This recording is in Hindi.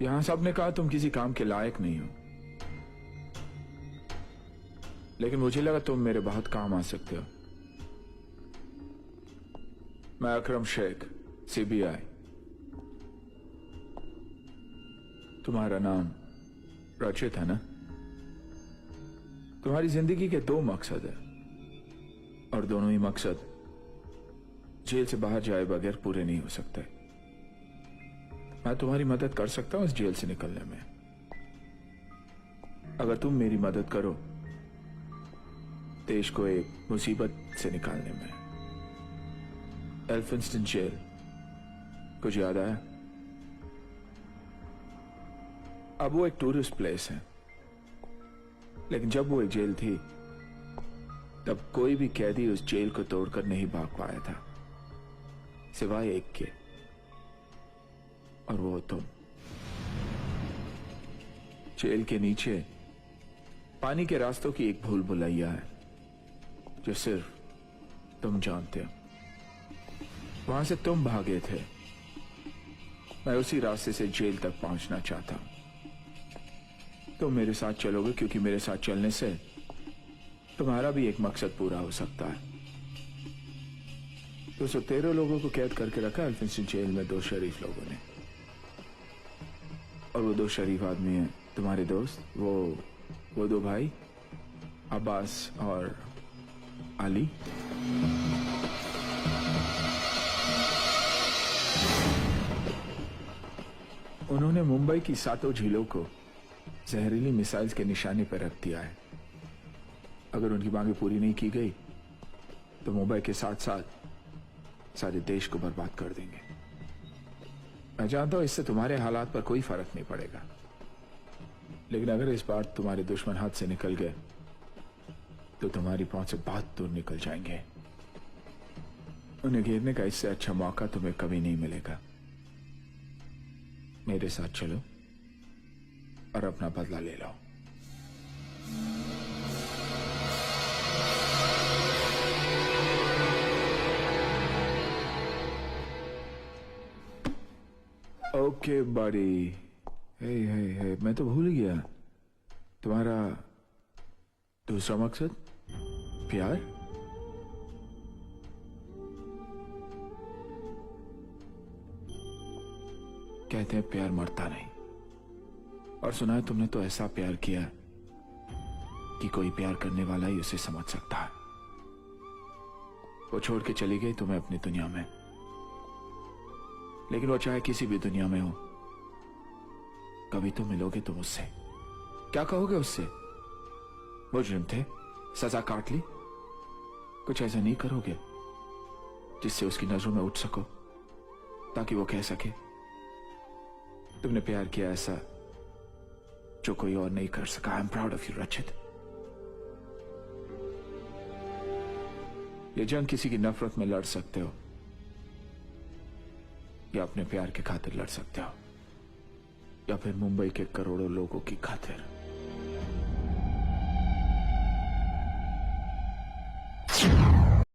यहां सबने कहा तुम किसी काम के लायक नहीं हो, लेकिन मुझे लगा तुम मेरे बहुत काम आ सकते हो। मैं अकरम शेख, सीबीआई। तुम्हारा नाम रचित है ना? तुम्हारी जिंदगी के दो मकसद है और दोनों ही मकसद जेल से बाहर जाए बगैर पूरे नहीं हो सकते। मैं तुम्हारी मदद कर सकता हूं इस जेल से निकलने में, अगर तुम मेरी मदद करो देश को एक मुसीबत से निकालने में। एल्फिंस्टन जेल कुछ याद आया? अब वो एक टूरिस्ट प्लेस है, लेकिन जब वो एक जेल थी तब कोई भी कैदी उस जेल को तोड़कर नहीं भाग पाया था, सिवाय एक के, और वो तुम। जेल के नीचे पानी के रास्तों की एक भूल भुलैया है जो सिर्फ तुम जानते हो। वहां से तुम भागे थे, मैं उसी रास्ते से जेल तक पहुंचना चाहता हूं। तुम मेरे साथ चलोगे क्योंकि मेरे साथ चलने से तुम्हारा भी एक मकसद पूरा हो सकता है। 213 लोगों को कैद करके रखा एल्फिंस्टन जेल में 2 शरीफ लोगों ने, और वो 2 शरीफ आदमी हैं तुम्हारे दोस्त, वो 2 भाई अब्बास और अली। उन्होंने मुंबई की 7 झीलों को जहरीली मिसाइल्स के निशाने पर रख दिया है। अगर उनकी मांगे पूरी नहीं की गई तो मुंबई के साथ साथ सारे देश को बर्बाद कर देंगे। मैं जानता हूं इससे तुम्हारे हालात पर कोई फर्क नहीं पड़ेगा, लेकिन अगर इस बार तुम्हारे दुश्मन हाथ से निकल गए तो तुम्हारी पहुंच से बहुत दूर निकल जाएंगे। उन्हें घेरने का इससे अच्छा मौका तुम्हें कभी नहीं मिलेगा। मेरे साथ चलो और अपना बदला ले लो। ओके बड़ी। हे, मैं तो भूल गया, तुम्हारा दूसरा मकसद प्यार। कहते हैं प्यार मरता नहीं, और सुना है तुमने तो ऐसा प्यार किया कि कोई प्यार करने वाला ही उसे समझ सकता है। वो छोड़ के चली गई तुम्हें अपनी दुनिया में, लेकिन वो चाहे किसी भी दुनिया में हो, कभी तो मिलोगे तुम उससे। क्या कहोगे उससे? मुजरिम थे, सजा काट ली। कुछ ऐसा नहीं करोगे जिससे उसकी नजरों में उठ सको, ताकि वो कह सके तुमने प्यार किया ऐसा जो कोई और नहीं कर सका। I am proud of you रचित। ये जंग किसी की नफरत में लड़ सकते हो या अपने प्यार के खातिर लड़ सकते हो, या फिर मुंबई के करोड़ों लोगों की खातिर।